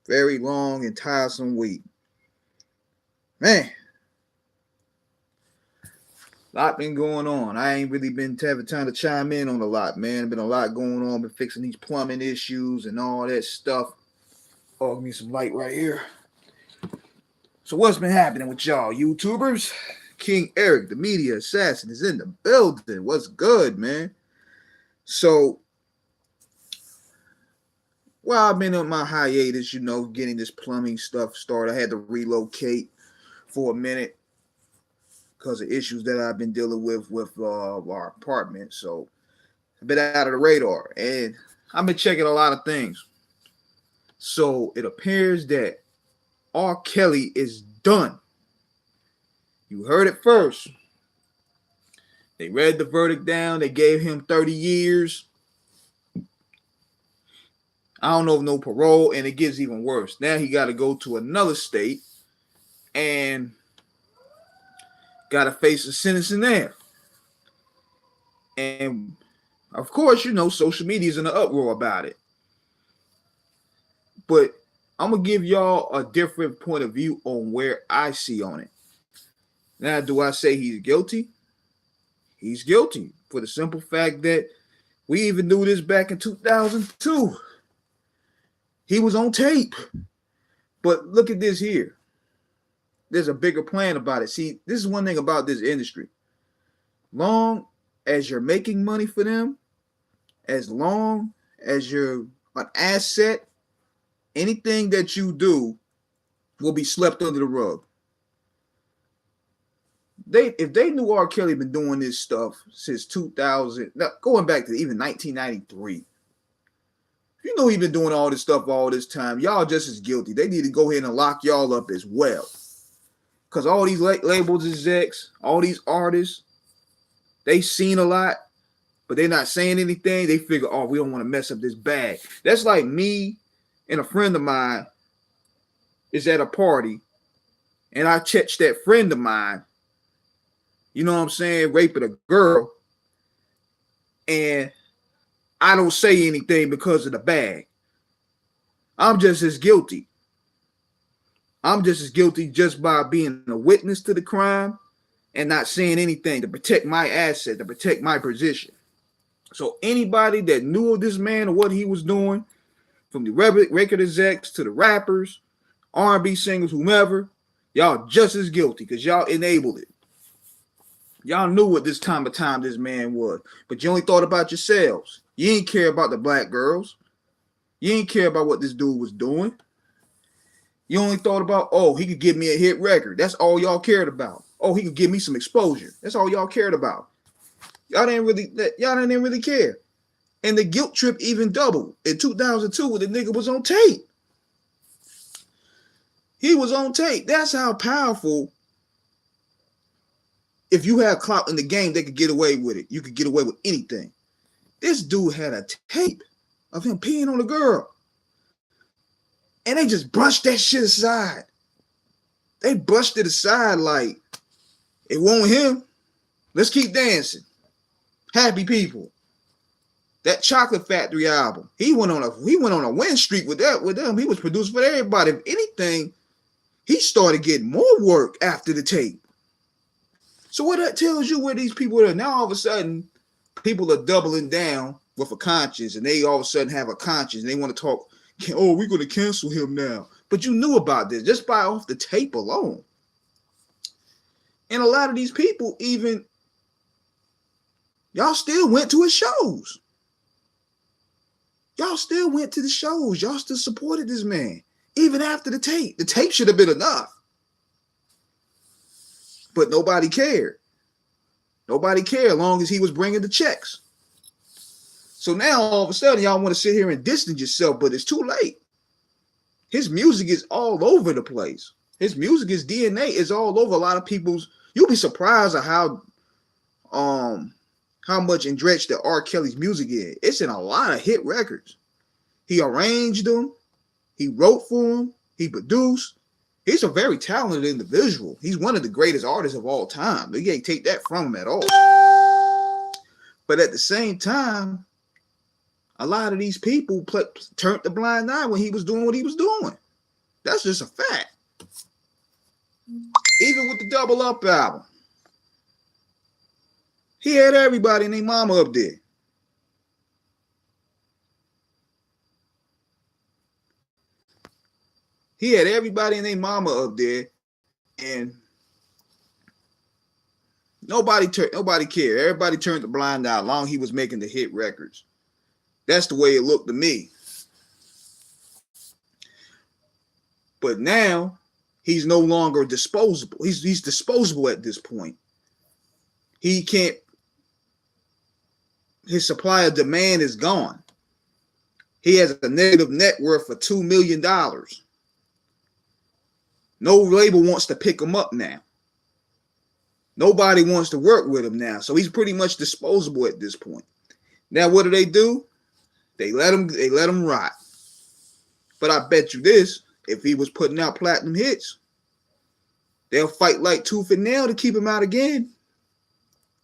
Very long and tiresome week. Man, a lot been going on. I ain't really been having time to chime in on a lot, man. Been a lot going on. Been fixing these plumbing issues and all that stuff. Oh, give me some light right here. So what's been happening with y'all, YouTubers? King Eric, the media assassin, is in the building. What's good, man? So while I've been on my hiatus, getting this plumbing stuff started, I had to relocate for a minute because of issues that I've been dealing with our apartment. So I've been out of the radar, and I've been checking a lot of things. So it appears that R.Kelly is done. You heard it first. They read the verdict down. They gave him 30 years. I don't know if no parole, and it gets even worse. Now he got to go to another state and got to face a sentence in there. And of course, social media is in an uproar about it. But I'm going to give y'all a different point of view on where I see on it. Now, do I say he's guilty? He's guilty for the simple fact that we even knew this back in 2002. He was on tape. But look at this here. There's a bigger plan about it. See, this is one thing about this industry. Long as you're making money for them, as long as you're an asset, anything that you do will be swept under the rug. If they knew R. Kelly been doing this stuff since 2000, going back to even 1993, you know he been doing all this stuff all this time. Y'all just as guilty. They need to go ahead and lock y'all up as well. Because all these labels execs, all these artists, they seen a lot, but they're not saying anything. They figure, oh, we don't want to mess up this bag. That's like me and a friend of mine is at a party, and I catch that friend of mine, you know what I'm saying, raping a girl, and I don't say anything because of the bag. I'm just as guilty. I'm just as guilty just by being a witness to the crime and not saying anything to protect my asset, to protect my position. So anybody that knew of this man or what he was doing, from the record execs to the rappers, R&B singers, whomever, y'all just as guilty because y'all enabled it. Y'all knew what this time this man was, but you only thought about yourselves. You ain't care about the black girls. You ain't care about what this dude was doing. You only thought about, oh, he could give me a hit record. That's all y'all cared about. Oh, he could give me some exposure. That's all y'all cared about. Y'all didn't really care. And the guilt trip even doubled in 2002 when the nigga was on tape. He was on tape. That's how powerful. If you had clout in the game, they could get away with it. You could get away with anything. This dude had a tape of him peeing on a girl. And they just brushed that shit aside. They brushed it aside like, it wasn't him. Let's keep dancing. Happy people. That Chocolate Factory album. He went on a win streak with them. He was produced for everybody. If anything, he started getting more work after the tape. So what that tells you where these people are now, all of a sudden, people are doubling down with a conscience, and they all of a sudden have a conscience, and they want to talk, oh, we're going to cancel him now. But you knew about this just by off the tape alone. And a lot of these people even, y'all still went to his shows. Y'all still went to the shows. Y'all still supported this man, even after the tape. The tape should have been enough. But nobody cared. Nobody cared as long as he was bringing the checks. So now all of a sudden y'all want to sit here and distance yourself, but it's too late. His music is all over the place. His music, his DNA is all over a lot of people's. You'll be surprised at how much enriched that R. Kelly's music is. It's in a lot of hit records. He arranged them. He wrote for them. He produced. He's a very talented individual. He's one of the greatest artists of all time. You can't take that from him at all. But at the same time, a lot of these people turned the blind eye when he was doing what he was doing. That's just a fact. Even with the Double Up album, he had everybody and their mama up there. He had everybody and their mama up there, and nobody cared. Everybody turned the blind eye. Long he was making the hit records. That's the way it looked to me. But now he's no longer disposable. He's disposable at this point. He can't. His supply of demand is gone. He has a negative net worth of $2 million. No label wants to pick him up now. Nobody wants to work with him now. So he's pretty much disposable at this point. Now, what do? They let him rot. But I bet you this, if he was putting out platinum hits, they'll fight like tooth and nail to keep him out again.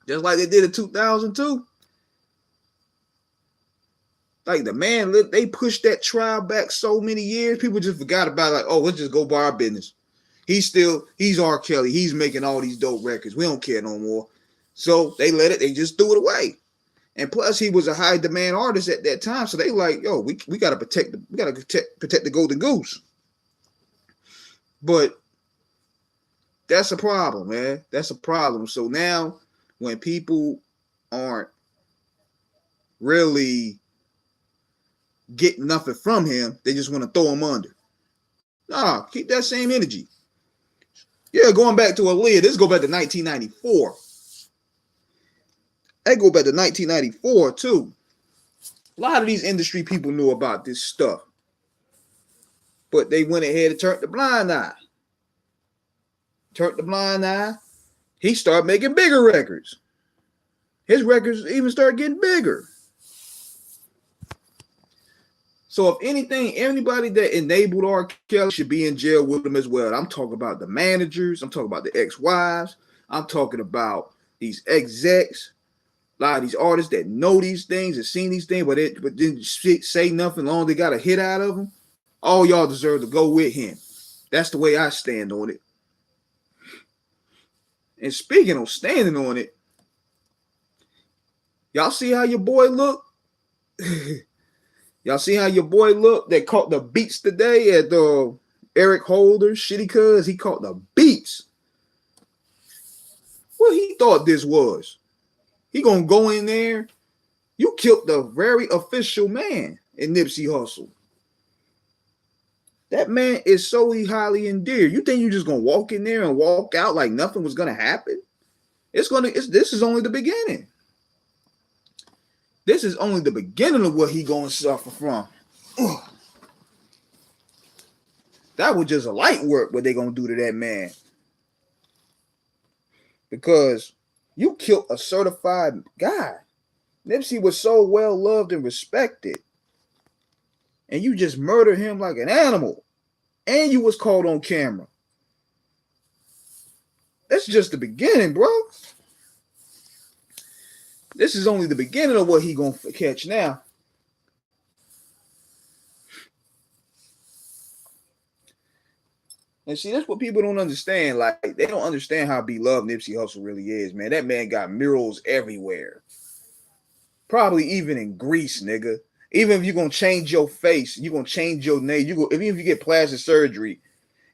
Just like they did in 2002. Like the man, they pushed that trial back so many years. People just forgot about it. Like, oh, let's just go by our business. He's R. Kelly. He's making all these dope records. We don't care no more. So they just threw it away. And plus, he was a high demand artist at that time. So they like, yo, we gotta protect the golden goose. But that's a problem, man. That's a problem. So now when people aren't really getting nothing from him, they just want to throw him under. Nah, keep that same energy. Yeah, going back to Aaliyah, this go back to 1994. That go back to 1994 too. A lot of these industry people knew about this stuff, but they went ahead and turned the blind eye. He started making bigger records. His records even started getting bigger. So if anything, anybody that enabled R. Kelly should be in jail with him as well. I'm talking about the managers. I'm talking about the ex-wives. I'm talking about these execs. A lot of these artists that know these things and seen these things, but didn't say nothing long they got a hit out of them. All y'all deserve to go with him. That's the way I stand on it. And speaking of standing on it, y'all see how your boy look? Y'all see how your boy look? They caught the beats today at the Eric Holder, shitty cuz. He caught the beats. What he thought this was? He gonna go in there. You killed the very official man in Nipsey Hussle. That man is so highly endeared. You think you just gonna walk in there and walk out like nothing was gonna happen? This is only the beginning. This is only the beginning of what he gonna suffer from. Ugh. That was just a light work what they gonna do to that man. Because you killed a certified guy. Nipsey was so well loved and respected. And you just murdered him like an animal. And you was caught on camera. That's just the beginning, bro. This is only the beginning of what he gonna catch now. And see, that's what people don't understand. Like, they don't understand how beloved Nipsey Hussle really is, man. That man got murals everywhere. Probably even in Greece, nigga. Even if you're gonna change your face, you're gonna change your name. Even if you get plastic surgery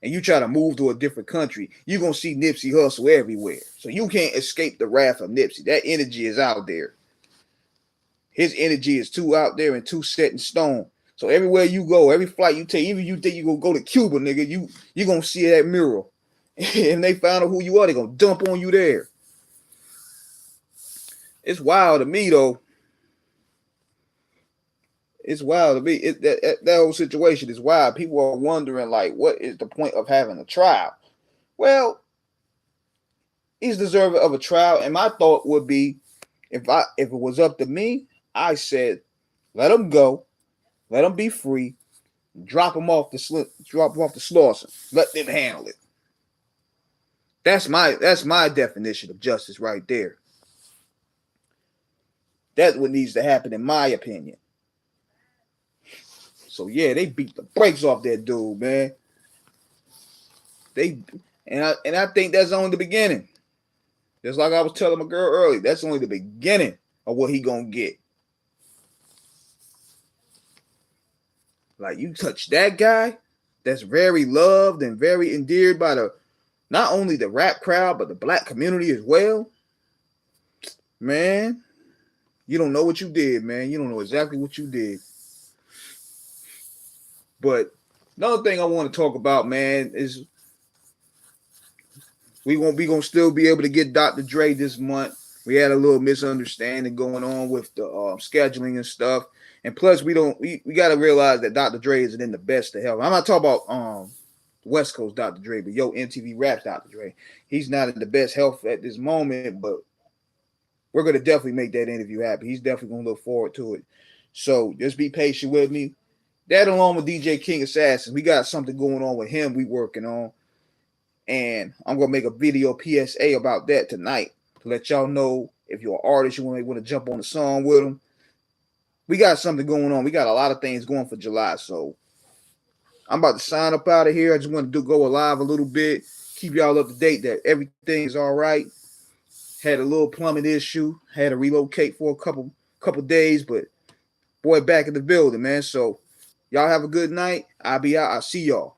and you try to move to a different country, you're gonna see Nipsey Hussle everywhere. So you can't escape the wrath of Nipsey. That energy is out there. His energy is too out there and too set in stone. So everywhere you go, every flight you take, even if you think you're gonna go to Cuba, nigga, you're gonna see that mural. And they find out who you are, they're gonna dump on you there. It's wild to me, though. It's wild to me. That whole situation is wild. People are wondering, like, what is the point of having a trial? Well, he's deserving of a trial. And my thought would be, if it was up to me, I said, let him go, let him be free, drop him off the Slauson. Let them handle it. That's my definition of justice right there. That's what needs to happen, in my opinion. So yeah, they beat the brakes off that dude, man. I think that's only the beginning. Just like I was telling my girl earlier, that's only the beginning of what he gonna get. Like, you touch that guy that's very loved and very endeared by the not only the rap crowd but the black community as well. Man, you don't know what you did, man. You don't know exactly what you did. But another thing I want to talk about, man, is we gonna still be able to get Dr. Dre this month. We had a little misunderstanding going on with the scheduling and stuff, and plus we got to realize that Dr. Dre isn't in the best of health. I'm not talking about West Coast Dr. Dre, but MTV Raps Dr. Dre. He's not in the best health at this moment, but we're gonna definitely make that interview happen. He's definitely gonna look forward to it. So just be patient with me. That along with DJ King Assassin, we got something going on with him we working on. And I'm going to make a video PSA about that tonight to let y'all know if you're an artist, you want to jump on the song with them. We got something going on. We got a lot of things going for July. So I'm about to sign up out of here. I just want to go live a little bit, keep y'all up to date that everything is all right. Had a little plumbing issue. Had to relocate for a couple days, but boy, back in the building, man. So y'all have a good night. I'll be out. I'll see y'all.